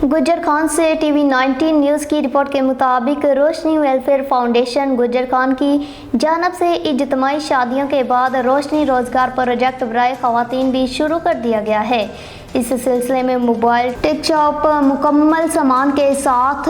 गुज्जर खान से TV 19 news की report के मुताबिक रोशनी वेलफेयर फाउंडेशन गुज्जर खान की जानब से इज्तिमाई शादियों के बाद रोशनी रोजगार प्रोजेक्ट बराए खवातीन भी शुरू कर दिया गया है। इस सिलसिले में मोबाइल टेक शॉप मुकम्मल सामान के साथ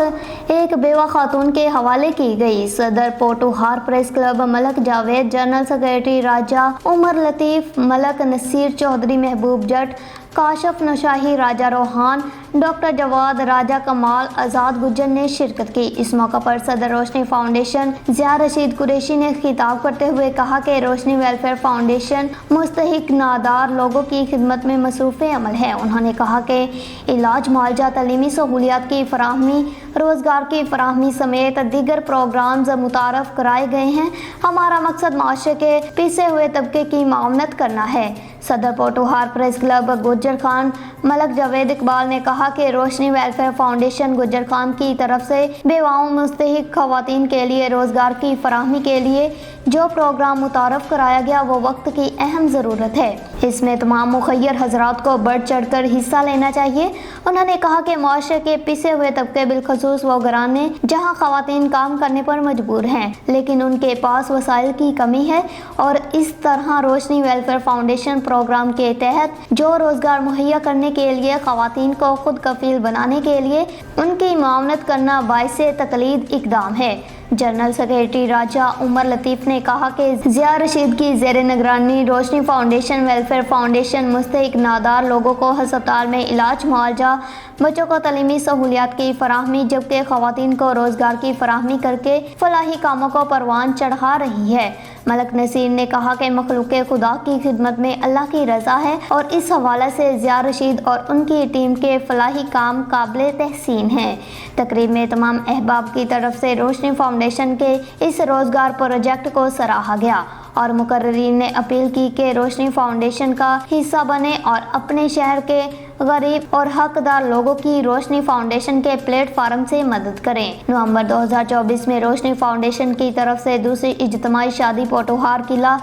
एक बेवा खातून के हवाले की गई। सदर Potohar press club Malik Javed, general secretary Raja Umar Latif, Malik Naseer Chaudhry, Mehboob Jat, Kashif Nashahi, Raja Rohan, doctor Jawad, Raja Kamal, Azad Gujjar ने शिरकत की। इस मौका पर सदर रोशनी फाउंडेशन ज़िया रशीद कुरैशी ने खिताब करते हुए कहा कि रोशनी वेलफेयर फाउंडेशन मुस्तहिक नादार लोगों की खिदमत में मसरूफ़ अमल है। उन्होंने कहा कि इलाज, मुआवजा, तलीमी सहूलियात की फराहमी, रोज़गार की फराहमी समेत दीगर प्रोग्राम्स मुतारफ़ कराए गए हैं। हमारा मकसद माशरे के पिसे हुए तबके की मामनत करना है। सदर पोटोहार प्रेस क्लब गुज्जर खान मलक जावेद इकबाल ने कहा कि रोशनी वेलफेयर फाउंडेशन गुज्जर खान की तरफ से बेवाओं मुस्तहिक खवातीन के लिए रोज़गार की फराहमी के लिए जो प्रोग्राम मुतारफ़ कराया गया वो वक्त की अहम ज़रूरत है। इसमें तमाम मुखय्यर हजरात को बढ़ चढ़ कर हिस्सा लेना चाहिए। उन्होंने कहा कि मुआशरे के पिसे हुए तबके बिलखसूस वो घराने जहाँ खवातीन काम करने पर मजबूर हैं लेकिन उनके पास वसाइल की कमी है, और इस तरह रोशनी वेलफेयर फाउंडेशन प्रोग्राम के तहत जो रोज़गार मुहैया करने के लिए खवातीन को खुद कफील बनाने के लिए उनकी मामनत करना बाइसे तकलीद इकदाम है। जनरल सेक्रेटरी राजा उमर लतीफ़ ने कहा कि ज़िया रशीद की ज़ेर निगरानी रोशनी फाउंडेशन वेलफेयर फाउंडेशन मुस्तहिक नादार लोगों को हस्पताल में इलाज, मुआवजा, बच्चों को तलीमी सहूलियात की फराहमी, जबकि खवातीन को रोज़गार की फराहमी करके फलाही कामों को परवान चढ़ा रही है। मलक नसीर ने कहा कि मखलूक़ खुदा की खिदमत में अल्लाह की रज़ा है, और इस हवाले से ज़िया रशीद और उनकी टीम के फलाही काम काबिल तहसीन हैं। तकरीब में तमाम अहबाब की तरफ से रोशनी फाउंडेशन के इस रोज़गार प्रोजेक्ट को सराहा गया और मुकर्रीन ने अपील की कि रोशनी फाउंडेशन का हिस्सा बने और अपने शहर के गरीब और हकदार लोगों की रोशनी फाउंडेशन के प्लेटफार्म से मदद करें। नवंबर 2024 में रोशनी फाउंडेशन की तरफ से दूसरी इज्तिमाई शादी पोटोहार किला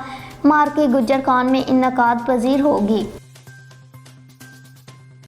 मार्की गुज्जर खान में इनकाद पजीर होगी।